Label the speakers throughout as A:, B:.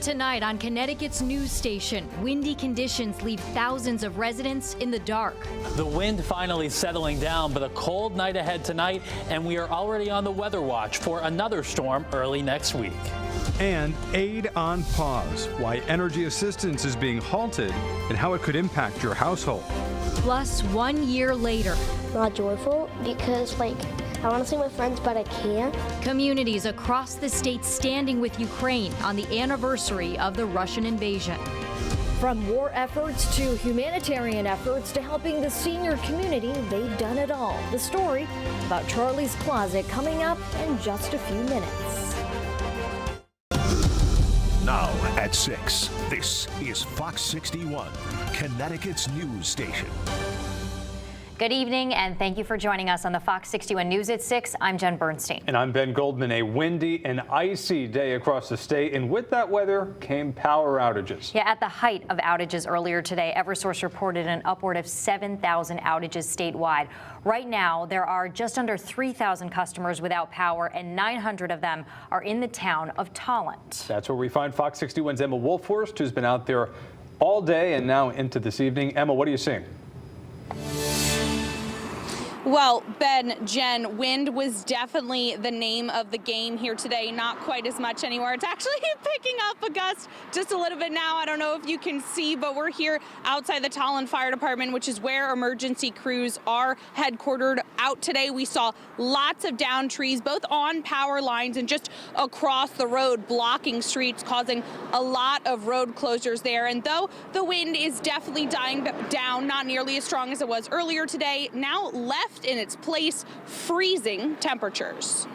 A: Tonight on Connecticut's news station, windy conditions leave thousands of residents in the dark.
B: The wind finally settling down, but a cold night ahead tonight, and we are already on the weather watch for another storm early next week.
C: And aid on pause, why energy assistance is being halted and how it could impact your household.
A: Plus, 1 year later,
D: not joyful because I want to see my friends, but I can't.
A: Communities across the state standing with Ukraine on the anniversary of the Russian invasion.
E: From war efforts to humanitarian efforts to helping the senior community, they've done it all. The story about Charlie's Closet coming up in just a few minutes.
F: Now at 6, this is Fox 61, Connecticut's news station.
G: Good evening, and thank you for joining us on the Fox 61 News at 6. I'm Jen Bernstein.
C: And I'm Ben Goldman. A windy and icy day across the state, and with that weather came power outages.
G: Yeah, at the height of outages earlier today, Eversource reported an upward of 7,000 outages statewide. Right now, there are just under 3,000 customers without power, and 900 of them are in the town of Tolland.
C: That's where we find Fox 61's Emma Wolfhorst, who's been out there all day and now into this evening. Emma, what are you seeing?
H: Well, Ben, Jen, wind was definitely the name of the game here today. Not quite as much anymore. It's actually picking up a gust just a little bit now. I don't know if you can see, but we're here outside the Tolland Fire Department, which is where emergency crews are headquartered. Out today, we saw lots of downed trees, both on power lines and just across the road, blocking streets, causing a lot of road closures there. And though the wind is definitely dying down, not nearly as strong as it was earlier today, now left in its place freezing temperatures.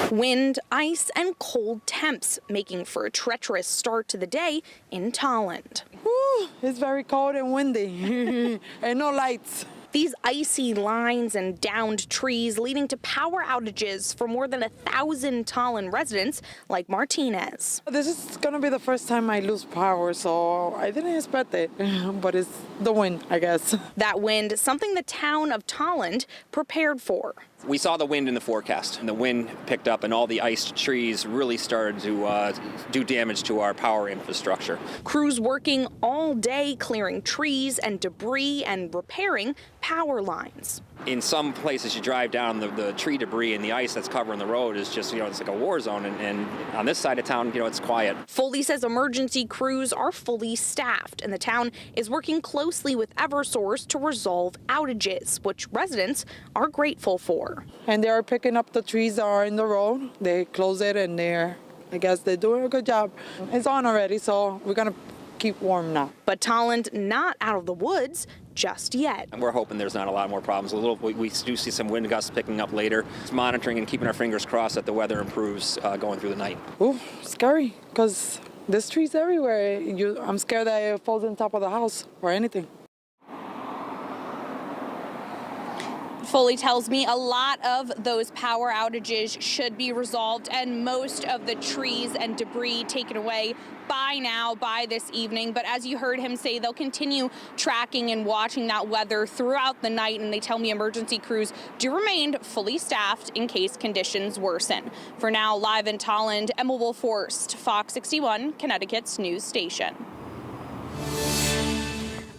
H: Wind, ice, and cold temps making for a treacherous start to the day in Tolland.
I: Woo, it's very cold and windy and no lights.
H: These icy lines and downed trees leading to power outages for more than 1,000 Tolland residents like Martinez.
I: This is going to be the first time I lose power, so I didn't expect it, but it's the wind, I guess.
H: That wind, something the town of Tolland prepared for.
J: We saw the wind in the forecast, and the wind picked up, and all the iced trees really started to do damage to our power infrastructure.
H: Crews working all day clearing trees and debris and repairing power lines.
J: In some places you drive down, the tree debris and the ice that's covering the road is just, it's like a war zone. And on this side of town, it's quiet.
H: Foley says emergency crews are fully staffed, and the town is working closely with Eversource to resolve outages, which residents are grateful for.
I: And they are picking up the trees that are in the road. They close it, and I guess they're doing a good job. It's on already, so we're going to keep warm now.
H: But Tolland not out of the woods just yet.
J: And we're hoping there's not a lot more problems. We do see some wind gusts picking up later. It's monitoring and keeping our fingers crossed that the weather improves going through the night.
I: Ooh, scary, because there's trees everywhere. I'm scared that it falls on top of the house or anything.
H: Foley tells me a lot of those power outages should be resolved and most of the trees and debris taken away by this evening. But as you heard him say, they'll continue tracking and watching that weather throughout the night. And they tell me emergency crews do remain fully staffed in case conditions worsen. For now, live in Tolland, Emma Wolfhorst, Fox 61, Connecticut's news station.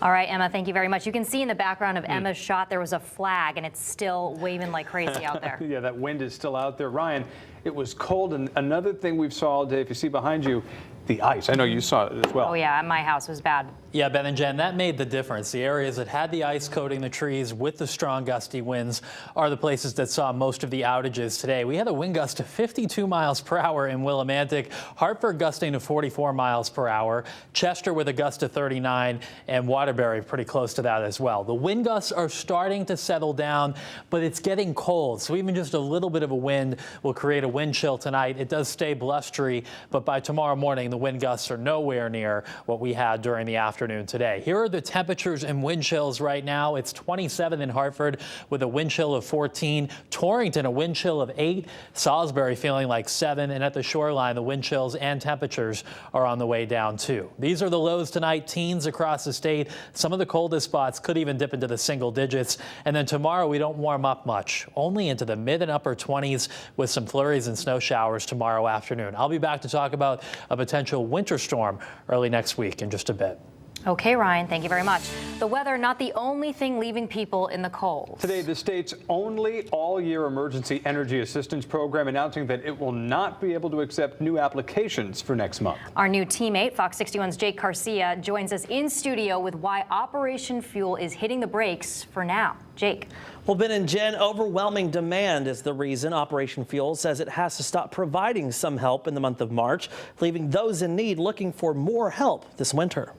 G: All right, Emma, thank you very much. You can see in the background of Emma's shot, there was a flag, and it's still waving like crazy out there.
C: Yeah, that wind is still out there. Ryan, it was cold, and another thing we've saw all day, if you see behind you, the ice. I know you saw it as well.
G: Oh, yeah, my house was bad.
B: Yeah, Ben and Jen, that made the difference. The areas that had the ice coating the trees with the strong gusty winds are the places that saw most of the outages today. We had a wind gust of 52 miles per hour in Willimantic, Hartford gusting to 44 miles per hour, Chester with a gust of 39, and Waterbury pretty close to that as well. The wind gusts are starting to settle down, but it's getting cold, so even just a little bit of a wind will create a wind chill tonight. It does stay blustery, but by tomorrow morning, the wind gusts are nowhere near what we had during the afternoon today. Here are the temperatures and wind chills right now. It's 27 in Hartford with a wind chill of 14. Torrington, a wind chill of 8. Salisbury feeling like 7. And at the shoreline, the wind chills and temperatures are on the way down too. These are the lows tonight. Teens across the state. Some of the coldest spots could even dip into the single digits. And then tomorrow we don't warm up much, only into the mid and upper 20s with some flurries and snow showers tomorrow afternoon. I'll be back to talk about a potential winter storm early next week in just a bit.
G: Okay, Ryan, thank you very much. The weather, not the only thing leaving people in the cold.
C: Today, the state's only all-year emergency energy assistance program announcing that it will not be able to accept new applications for next month.
G: Our new teammate, Fox 61's Jake Garcia, joins us in studio with why Operation Fuel is hitting the brakes for now. Jake.
K: Well, Ben and Jen, overwhelming demand is the reason Operation Fuel says it has to stop providing some help in the month of March, leaving those in need looking for more help this winter.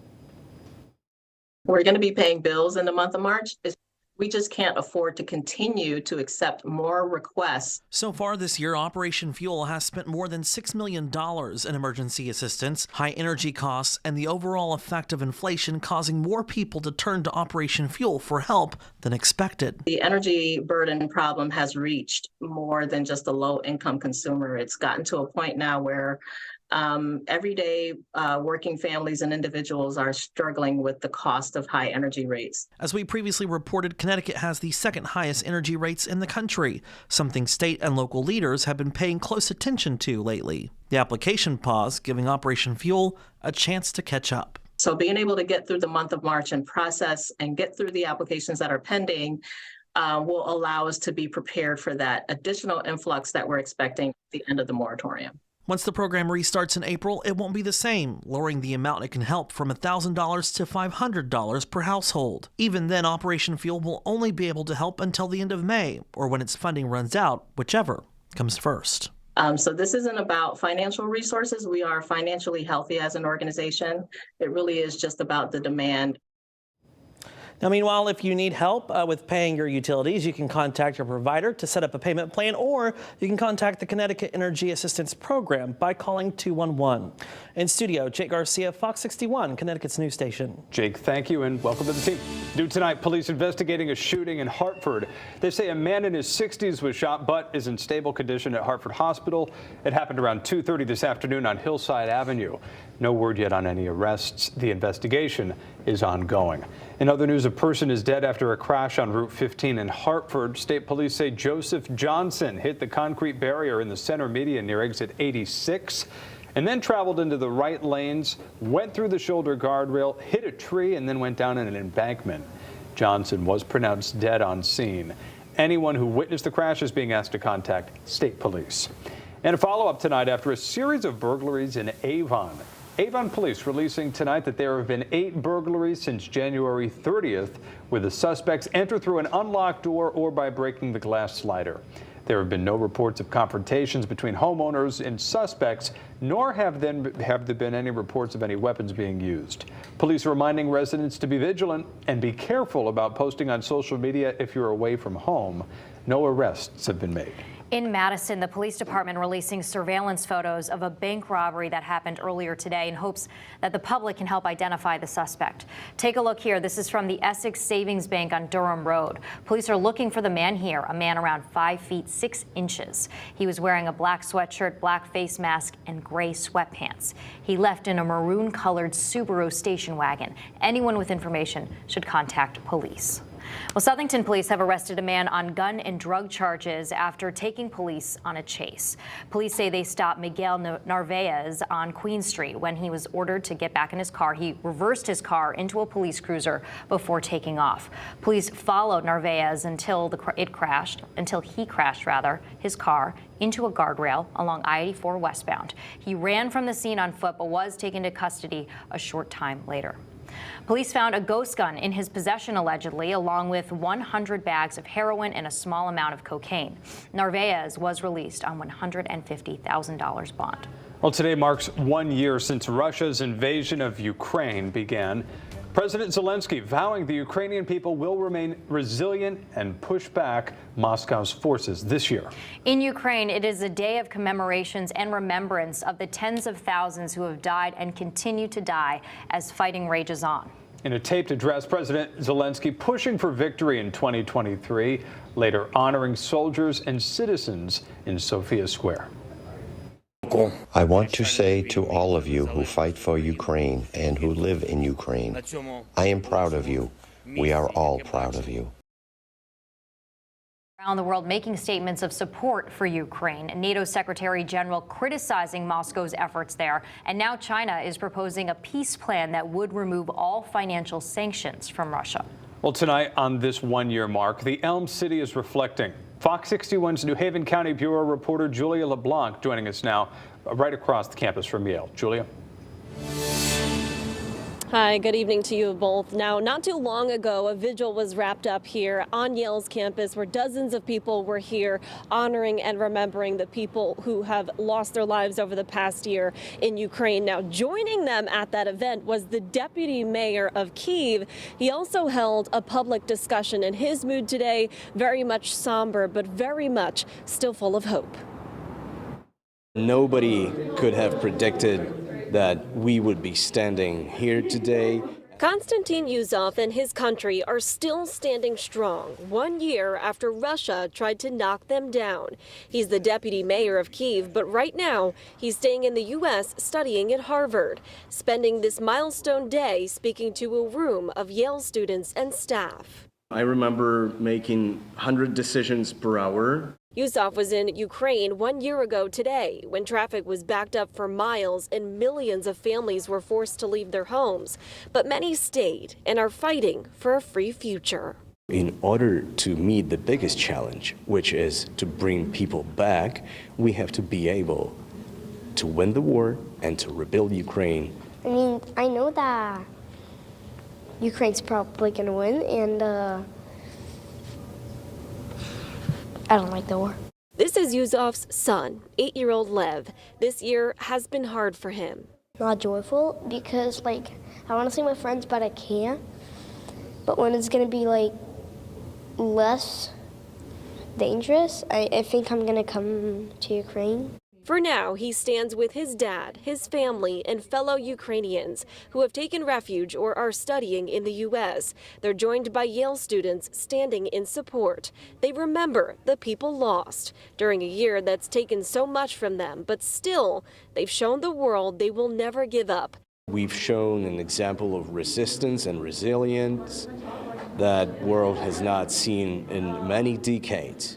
L: We're going to be paying bills in the month of March. We just can't afford to continue to accept more requests.
K: So far this year, Operation Fuel has spent more than $6 million in emergency assistance, high energy costs, and the overall effect of inflation causing more people to turn to Operation Fuel for help than expected.
L: The energy burden problem has reached more than just the low-income consumer. It's gotten to a point now where everyday working families and individuals are struggling with the cost of high energy rates.
K: As we previously reported, Connecticut has the second highest energy rates in the country, something state and local leaders have been paying close attention to lately. The application pause giving Operation Fuel a chance to catch up.
L: So being able to get through the month of March and process and get through the applications that are pending will allow us to be prepared for that additional influx that we're expecting at the end of the moratorium.
K: Once the program restarts in April, it won't be the same, lowering the amount it can help from $1,000 to $500 per household. Even then, Operation Fuel will only be able to help until the end of May, or when its funding runs out, whichever comes first.
L: So this isn't about financial resources. We are financially healthy as an organization. It really is just about the demand.
K: Now, meanwhile, if you need help with paying your utilities, you can contact your provider to set up a payment plan, or you can contact the Connecticut Energy Assistance Program by calling 211. In studio, Jake Garcia, Fox 61, Connecticut's news station.
C: Jake, thank you and welcome to the team. New tonight, police investigating a shooting in Hartford. They say a man in his 60s was shot but is in stable condition at Hartford Hospital. It happened around 2:30 this afternoon on Hillside Avenue. No word yet on any arrests. The investigation is ongoing. In other news, a person is dead after a crash on Route 15 in Hartford. State police say Joseph Johnson hit the concrete barrier in the center median near exit 86 and then traveled into the right lanes, went through the shoulder guardrail, hit a tree, and then went down in an embankment. Johnson was pronounced dead on scene. Anyone who witnessed the crash is being asked to contact state police. And a follow-up tonight after a series of burglaries in Avon. Avon police releasing tonight that there have been 8 burglaries since January 30th, where the suspects enter through an unlocked door or by breaking the glass slider. There have been no reports of confrontations between homeowners and suspects, nor have there been any reports of any weapons being used. Police are reminding residents to be vigilant and be careful about posting on social media if you're away from home. No arrests have been made.
G: In Madison, the police department releasing surveillance photos of a bank robbery that happened earlier today in hopes that the public can help identify the suspect. Take a look here. This is from the Essex Savings Bank on Durham Road. Police are looking for the man here, a man around 5 feet 6 inches. He was wearing a black sweatshirt, black face mask, and gray sweatpants. He left in a maroon-colored Subaru station wagon. Anyone with information should contact police. Well, Southington police have arrested a man on gun and drug charges after taking police on a chase. Police say they stopped Miguel Narvaez on Queen Street. When he was ordered to get back in his car, he reversed his car into a police cruiser before taking off. Police followed Narvaez until he crashed his car into a guardrail along I-84 westbound. He ran from the scene on foot but was taken to custody a short time later. Police found a ghost gun in his possession allegedly, along with 100 bags of heroin and a small amount of cocaine. Narvaez was released on $150,000 bond.
C: Well, today marks 1 year since Russia's invasion of Ukraine began. President Zelensky vowing the Ukrainian people will remain resilient and push back Moscow's forces this year.
G: In Ukraine, it is a day of commemorations and remembrance of the tens of thousands who have died and continue to die as fighting rages on.
C: In a taped address, President Zelensky pushing for victory in 2023, later honoring soldiers and citizens in Sofia Square.
M: I want to say to all of you who fight for Ukraine and who live in Ukraine, I am proud of you. We are all proud of you.
G: Around the world making statements of support for Ukraine. NATO Secretary General criticizing Moscow's efforts there. And now China is proposing a peace plan that would remove all financial sanctions from Russia.
C: Well, tonight on this one-year mark, the Elm City is reflecting. Fox 61's New Haven County Bureau reporter Julia LeBlanc joining us now right across the campus from Yale. Julia.
N: Hi, good evening to you both. Now, not too long ago, a vigil was wrapped up here on Yale's campus where dozens of people were here honoring and remembering the people who have lost their lives over the past year in Ukraine. Now, joining them at that event was the deputy mayor of Kyiv. He also held a public discussion, and his mood today very much somber, but very much still full of hope.
O: Nobody could have predicted that we would be standing here today.
N: Konstantin Yuzov and his country are still standing strong 1 year after Russia tried to knock them down. He's the deputy mayor of Kyiv, but right now he's staying in the U.S. studying at Harvard, spending this milestone day speaking to a room of Yale students and staff.
O: I remember making 100 decisions per hour.
N: Yuzov was in Ukraine 1 year ago today when traffic was backed up for miles and millions of families were forced to leave their homes. But many stayed and are fighting for a free future.
O: In order to meet the biggest challenge, which is to bring people back, we have to be able to win the war and to rebuild Ukraine.
D: I mean, I know that Ukraine's probably going to win, and I don't like the war.
N: This is Yuzov's son, 8-year-old Lev. This year has been hard for him.
D: Not joyful because, I want to see my friends, but I can't. But when it's going to be, less dangerous, I think I'm going to come to Ukraine.
N: For now, he stands with his dad, his family, and fellow Ukrainians who have taken refuge or are studying in the U.S. They're joined by Yale students standing in support. They remember the people lost during a year that's taken so much from them, but still, they've shown the world they will never give up.
O: We've shown an example of resistance and resilience that the world has not seen in many decades.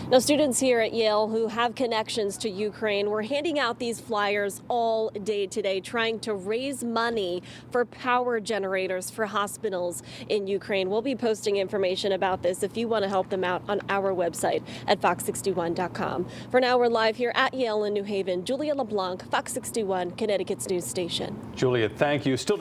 N: Now, students here at Yale who have connections to Ukraine were handing out these flyers all day today, trying to raise money for power generators for hospitals in Ukraine. We'll be posting information about this if you want to help them out on our website at fox61.com. For now, we're live here at Yale in New Haven. Julia LeBlanc, Fox 61, Connecticut's news station.
C: Julia, thank you. Still